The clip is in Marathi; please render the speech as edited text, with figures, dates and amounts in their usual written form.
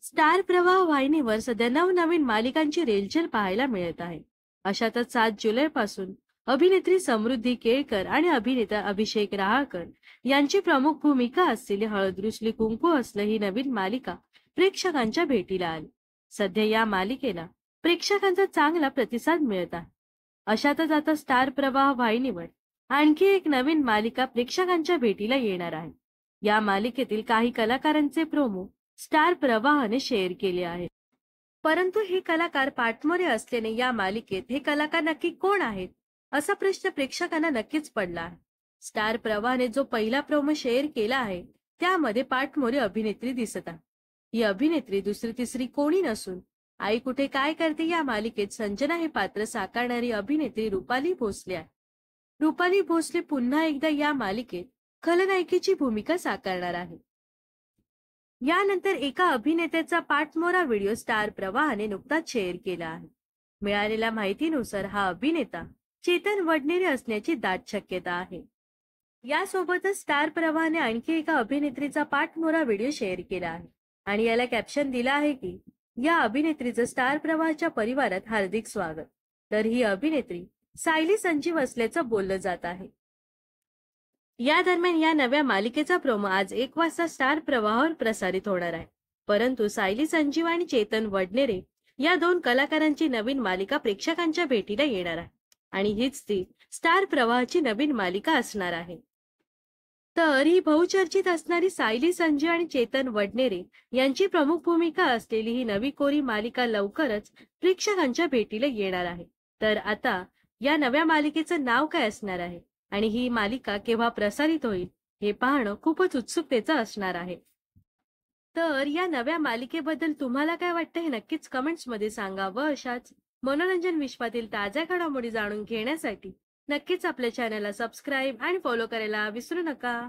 स्टार प्रवाह वाहिनीवर सध्या नवनवीन मालिकांची रेलचेल पाहायला मिळत आहे. अशातच 7 जुलै पासून अभिनेत्री समृद्धी केळकर आणि अभिनेता अभिषेक रहाळकर यांची प्रमुख भूमिका असलेली हळद रुसली कुंकू असलं ही नवीन मालिका प्रेक्षकांच्या भेटीला आली. सध्या या मालिकेला प्रेक्षकांचा चांगला प्रतिसाद मिळत आहे. अशातच आता स्टार प्रवाह वाहिनीवर आणखी एक नवीन मालिका प्रेक्षकांच्या भेटीला येणार आहे. या मालिकेतील काही कलाकारांचे प्रोमो स्टार प्रवाहाने शेअर केले आहे. परंतु हे कलाकार पाठमोरे असल्याने या मालिकेत हे कलाकार नक्की कोण आहेत असा प्रश्न प्रेक्षकांना नक्कीच पडला आहे. स्टार प्रवाहाने जो पहिला प्रोमो शेअर केला आहे त्यामध्ये पाठमोरे अभिनेत्री दिसत आहे. ही अभिनेत्री दुसरी तिसरी कोणी नसून आई कुठे काय करते या मालिकेत संजना हे पात्र साकारणारी अभिनेत्री रुपाली भोसले आहे. रुपाली भोसले पुन्हा एकदा या मालिकेत खलनायिकेची भूमिका साकारणार आहे. यानंतर एका अभिनेत्याचा पाठमोरा व्हिडिओ स्टार प्रवाहाने नुकताच शेअर केला आहे. मिळालेल्या माहितीनुसार हा अभिनेता चेतन वडनेरे असण्याची दाट शक्यता आहे. यासोबतच स्टार प्रवाहाने आणखी एका अभिनेत्रीचा पाठमोरा व्हिडिओ शेअर केला आहे आणि याला कॅप्शन दिलं आहे की या अभिनेत्रीचं स्टार प्रवाहाच्या परिवारात हार्दिक स्वागत. तर ही अभिनेत्री सायली संजीव असल्याचं बोललं जात आहे. या दरम्यान या नव्या मालिकेचा प्रोमो आज 1 वाजता स्टार प्रवाहावर प्रसारित होणार आहे. परंतु सायली संजीव आणि चेतन वडनेरे या 2 कलाकारांची नवीन मालिका प्रेक्षकांच्या भेटीला येणार आहे आणि हीच ती स्टार प्रवाहाची नवीन मालिका असणार आहे. तर ही बहुचर्चित असणारी सायली संजीव आणि चेतन वडनेरे यांची प्रमुख भूमिका असलेली ही नवी कोरी मालिका लवकरच प्रेक्षकांच्या भेटीला येणार आहे. तर आता या नव्या मालिकेचं नाव काय असणार आहे आणि ही मालिका केव्हा प्रसारित होईल हे पाहणं खूपच उत्सुकतेचं असणार आहे. तर या नव्या मालिकेबद्दल तुम्हाला काय वाटतं हे नक्कीच कमेंट्स मध्ये सांगा व अशाच मनोरंजन विश्वातील ताज्या घडामोडी जाणून घेण्यासाठी नक्कीच आपल्या चॅनलला सबस्क्राईब आणि फॉलो करायला विसरू नका.